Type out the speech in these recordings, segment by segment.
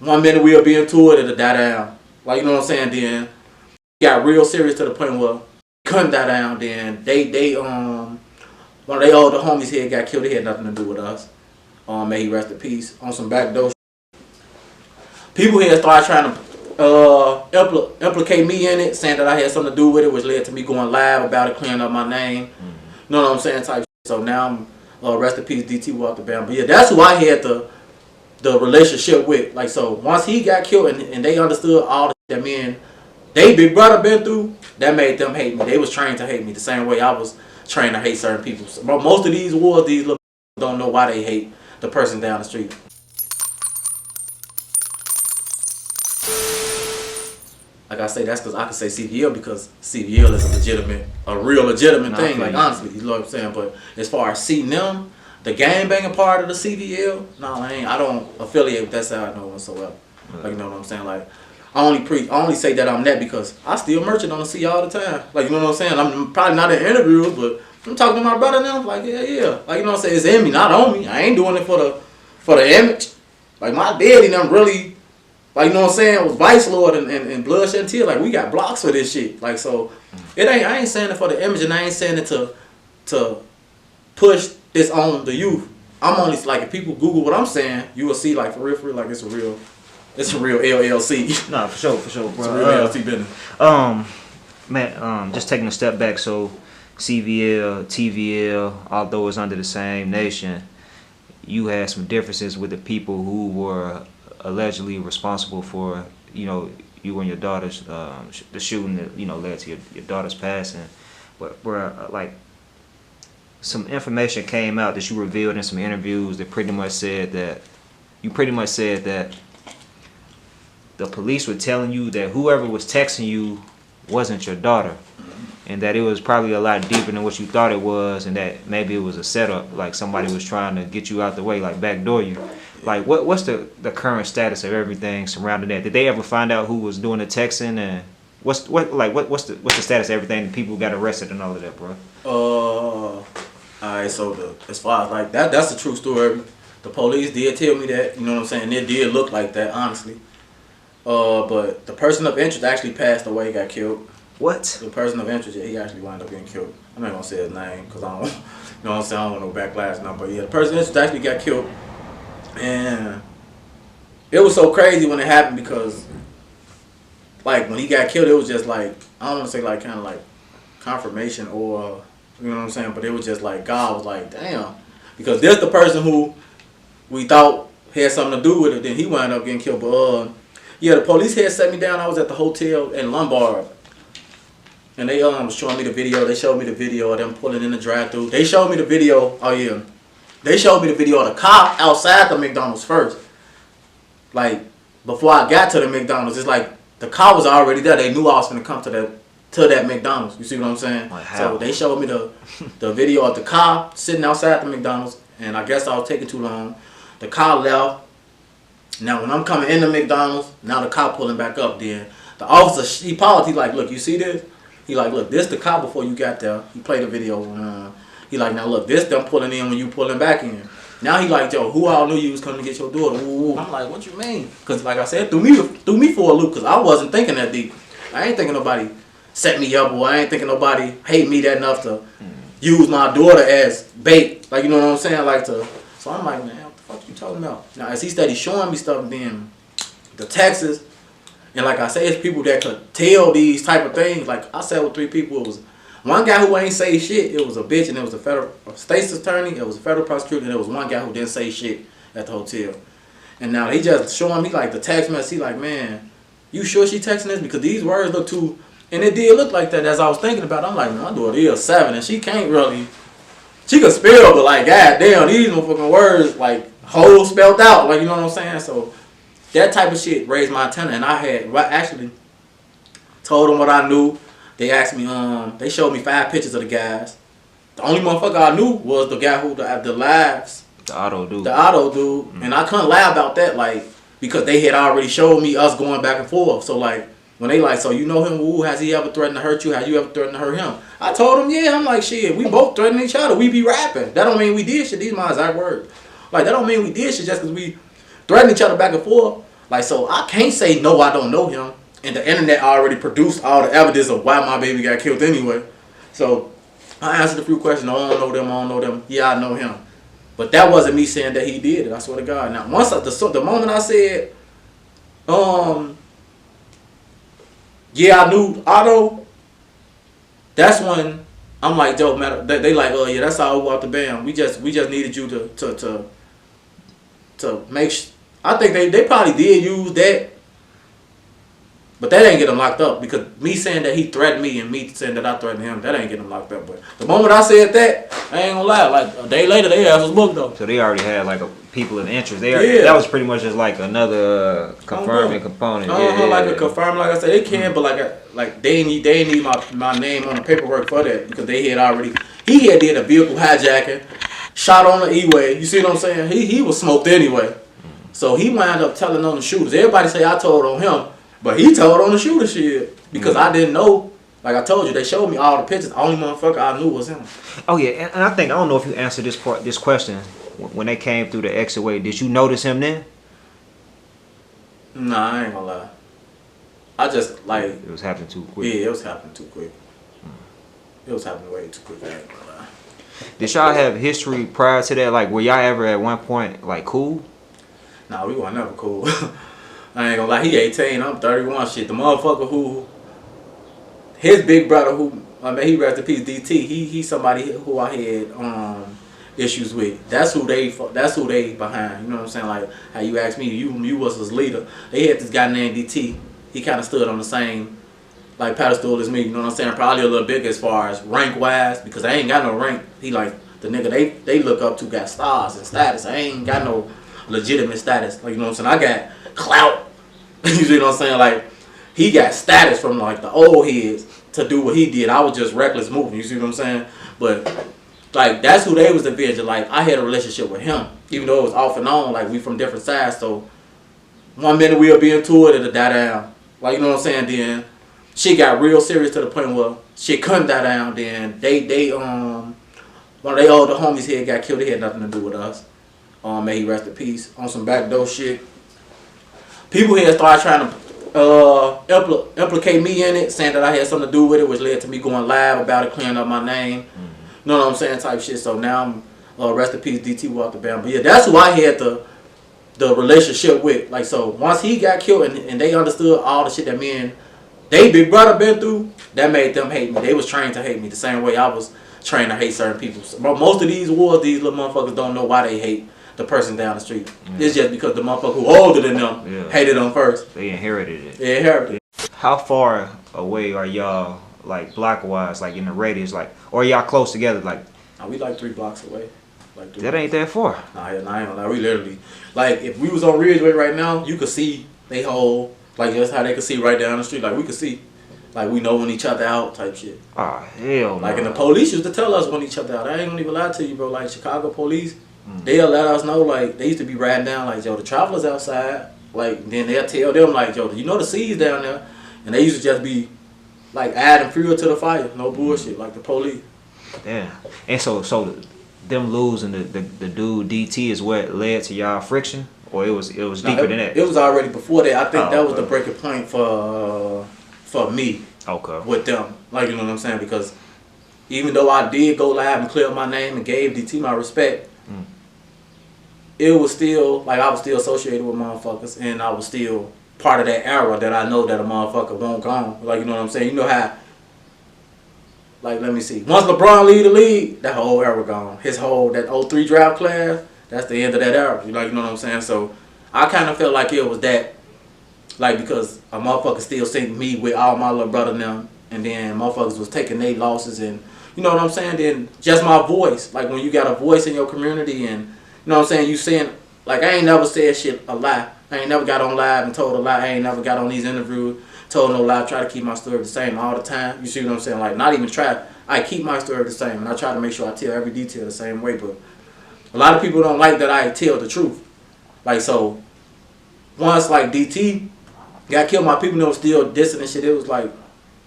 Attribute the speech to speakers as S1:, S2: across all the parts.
S1: 1 minute we'll be into it, it'll die down. Like, you know what I'm saying? Then got real serious to the point where couldn't die down. Then they one of their older homies here got killed. He had nothing to do with us. May he rest in peace. On some backdoor. People here started trying to implicate me in it, saying that I had something to do with it, which led to me going live about it, clearing up my name. You know what I'm saying? Type. So now I'm rest in peace, DT Walker Bam. But yeah, that's who I had the relationship with. Like, so once he got killed and they understood all the shit that me and they big brother been through, that made them hate me. They was trained to hate me the same way I was trained to hate certain people. So most of these wars, these little don't know why they hate the person down the street. Like I say, that's because I can say CVL because CVL is a real legitimate thing. Like, honestly, you know what I'm saying? But as far as seeing them, the gang banging part of the CVL, no, I don't affiliate with that side no whatsoever. Like, you know what I'm saying? Like, I only say that I'm that because I still merchant on the C all the time. Like, you know what I'm saying? I'm probably not in interviews, but I'm talking to my brother now. Like, yeah. Like, you know what I'm saying? It's in me, not on me. I ain't doing it for the image. Like, my daddy them really, like, you know what I'm saying, was Vice Lord and Bloodshed Tilla. Like, we got blocks for this shit. Like, so I ain't saying it for the image, and I ain't saying it to push this on the youth. I'm only like, if people Google what I'm saying, you will see, like, for real, like, it's a real LLC.
S2: Nah, for sure, bro.
S1: It's a real LLC business.
S2: Man, just taking a step back, so CVL, TVL, although it's under the same nation, you had some differences with the people who were allegedly responsible for, you and your daughter's, the shooting that, led to your daughter's passing. But where, like, some information came out that you revealed in some interviews that pretty much said that the police were telling you that whoever was texting you wasn't your daughter, and that it was probably a lot deeper than what you thought it was, and that maybe it was a setup, like somebody was trying to get you out the way, like backdoor you. Like, what's the current status of everything surrounding that? Did they ever find out who was doing the texting, and what's the status of everything? The people got arrested and all of that, bro.
S1: Alright, so as far as like that's a true story. The police did tell me that, you know what I'm saying. It did look like that, honestly. But the person of interest actually passed away, got killed.
S2: What?
S1: The person of interest, yeah, he actually wound up getting killed. I'm not gonna say his name because I don't, you know what I'm saying, I don't want no backlash now. But yeah, the person of interest actually got killed, and it was so crazy when it happened because, like, when he got killed, it was just like, I don't want to say like kind of like confirmation or, you know what I'm saying, but it was just like God was like, damn, because there's the person who we thought had something to do with it, then he wound up getting killed. But yeah, the police had set me down. I was at the hotel in Lombard, and they was showing me the video. They showed me the video of them pulling in the drive-thru. They showed me the video. Oh yeah, they showed me the video of the cop outside the McDonald's first. Like, before I got to the McDonald's, it's like the car was already there. They knew I was gonna come to that McDonald's. You see what I'm saying?
S2: Like,
S1: so they showed me the video of the car sitting outside the McDonald's, and I guess I was taking too long. The car left. Now when I'm coming into McDonald's, now the car pulling back up. Then the officer, he paused. He like, look, you see this? He like, look, this the car before you got there. He played the video. He like, now look, this them pulling in when you pulling back in. Now he like, yo, who all knew you was coming to get your daughter? Ooh. I'm like, what you mean? Because like I said, threw me for a loop because I wasn't thinking that deep. I ain't thinking nobody set me up, or I ain't thinking nobody hate me that enough to use my daughter as bait. Like, you know what I'm saying? Like to. So I'm like, man, what the fuck you talking about? Now as he started showing me stuff, then the Texas, and like I say, it's people that could tell these type of things. Like I said with 3 people, it was one guy who ain't say shit. It was a bitch, and it was a federal state's attorney. It was a federal prosecutor, and there was one guy who didn't say shit at the hotel. And now they just showing me like the text message. He like, man, you sure she texting this? Because these words look too, and it did look like that as I was thinking about it. I'm like, my daughter is 7, and she can't really, she can spell, but like, goddamn, these motherfucking words, like, whole spelled out. Like, you know what I'm saying? So that type of shit raised my antenna, and I had actually told them what I knew. They asked me, they showed me 5 pictures of the guys. The only motherfucker I knew was the guy who, the lives.
S2: The auto dude.
S1: The auto dude. Mm-hmm. And I couldn't lie about that, like, because they had already showed me us going back and forth. So, like, when they like, so you know him, ooh, has he ever threatened to hurt you? Have you ever threatened to hurt him? I told him, yeah. I'm like, shit, we both threatening each other. We be rapping. That don't mean we did shit. These are my exact words. Like, that don't mean we did shit just because we threatened each other back and forth. Like, so I can't say no, I don't know him. And the internet already produced all the evidence of why my baby got killed anyway. So I answered a few questions. No, I don't know them. I don't know them. Yeah, I know him. But that wasn't me saying that he did it. I swear to God. Now, once the moment I said, yeah, I knew Otto. That's when I'm like, Joe, man. They like, oh yeah, that's all about the band. We just needed you to make. I think they probably did use that, but that ain't get him locked up because me saying that he threatened me and me saying that I threatened him, that ain't get him locked up. But the moment I said that, I ain't gonna lie. Like a day later, they ass was booked though.
S2: So they already had like a people of interest. That was pretty much just like another confirming component.
S1: Like a confirm. Like I said, they can, but like they need my name on the paperwork for that because he had did a vehicle hijacking, shot on the E-way. You see what I'm saying? He was smoked anyway. So he wound up telling on the shooters. Everybody say I told on him, but he told on the shooter shit because I didn't know. Like I told you, they showed me all the pictures. The only motherfucker I knew was him.
S2: Oh yeah, and I don't know if you answered this question when they came through the exit way. Did you notice him then?
S1: Nah, I ain't gonna lie. I just like
S2: it was happening too quick.
S1: Yeah, it was happening too quick. It was happening way too quick. I ain't gonna lie.
S2: Did y'all have history prior to that? Like, were y'all ever at one point like cool?
S1: Nah, we weren't never cool. I ain't gonna lie. He 18, I'm 31. Shit, the motherfucker who his big brother he rest in peace, DT. He's somebody who I had issues with. That's who they behind. You know what I'm saying? Like how you asked me, you was his leader. They had this guy named DT. He kind of stood on the same like pedestal as me. You know what I'm saying? Probably a little big as far as rank wise because I ain't got no rank. He like the nigga they look up to got stars and status. I ain't got no legitimate status. Like you know what I'm saying? I got clout. You see what I'm saying? Like he got status from like the old heads to do what he did. I was just reckless moving. You see what I'm saying? But like that's who they was avenging. Like I had a relationship with him, even though it was off and on. Like we from different sides. So one minute we'll be into it, it'll die down. Like you know what I'm saying? Then shit got real serious to the point where shit couldn't die down. Then they one of their older homies here got killed. It had nothing to do with us. May he rest in peace. On some backdoor shit. People here started trying to implicate me in it, saying that I had something to do with it, which led to me going live about it, clearing up my name. You know what I'm saying? Type shit. So now I'm rest in peace, DT walked the band. But yeah, that's who I had the relationship with. Like so, once he got killed and they understood all the shit that me and they big brother been through, that made them hate me. They was trained to hate me the same way I was trained to hate certain people. So, most of these wars, these little motherfuckers don't know why they hate the person down the street. It's just because the motherfucker who older than them hated them first.
S2: They inherited it.
S1: They inherited it.
S2: How far away are y'all, like block wise, like in the radius, like, or y'all close together, like?
S1: Nah, we like 3 blocks away. Like
S2: that ain't that far.
S1: Nah, I ain't gonna lie. We literally, like, if we was on Ridgeway right now, you could see they whole, like, just how they could see right down the street. Like, we could see, like, we know when each other out type shit.
S2: Ah, hell no.
S1: Like, and the police used to tell us when each other out. I ain't gonna even lie to you, bro. Like, Chicago police, they'll let us know, like, they used to be riding down, like, yo, the travelers outside. Like, then they'll tell them, like, yo, you know the C's down there. And they used to just be, like, adding fuel to the fire. No bullshit, like the police.
S2: Damn. And so them losing the dude DT is what led to y'all friction? Or it was deeper than that?
S1: It was already before that. I think that was the breaking point for me.
S2: Okay.
S1: With them. Like, you know what I'm saying? Because even though I did go live and clear my name and gave DT my respect, it was still, like, I was still associated with motherfuckers, and I was still part of that era that I know that a motherfucker won't gone. Like, you know what I'm saying? You know how, like, let me see. Once LeBron lead the league, that whole era gone. His whole, that 03 draft class, that's the end of that era. You know what I'm saying? So I kind of felt like it was that, like, because a motherfucker still seen me with all my little brother now, and then motherfuckers was taking their losses, and you know what I'm saying? Then just my voice, like, when you got a voice in your community, and you know what I'm saying? You saying, like, I ain't never said shit a lie. I ain't never got on live and told a lie. I ain't never got on these interviews, told no lie. Try to keep my story the same all the time. You see what I'm saying? Like, not even try. I keep my story the same, and I try to make sure I tell every detail the same way. But a lot of people don't like that I tell the truth. Like, so once, like, DT got killed, my people was still dissing and shit. It was like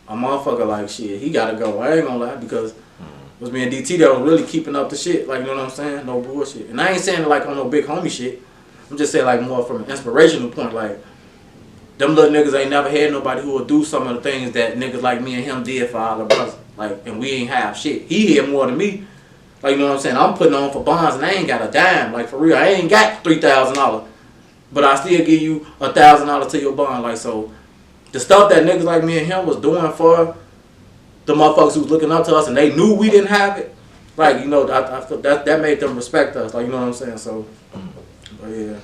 S1: a motherfucker, like, shit, he gotta go. I ain't gonna lie, because it was me and DT that was really keeping up the shit. Like, you know what I'm saying? No bullshit. And I ain't saying it like on no big homie shit. I'm just saying, like, more from an inspirational point. Like, them little niggas ain't never had nobody who would do some of the things that niggas like me and him did for our little brothers. Like, and we ain't have shit. He had more than me. Like, you know what I'm saying? I'm putting on for bonds and I ain't got a dime. Like, for real, I ain't got $3,000. But I still give you $1,000 to your bond. Like, so the stuff that niggas like me and him was doing for the motherfuckers who was looking up to us and they knew we didn't have it. Like, you know, I feel that made them respect us. Like, you know what I'm saying? So, but yeah.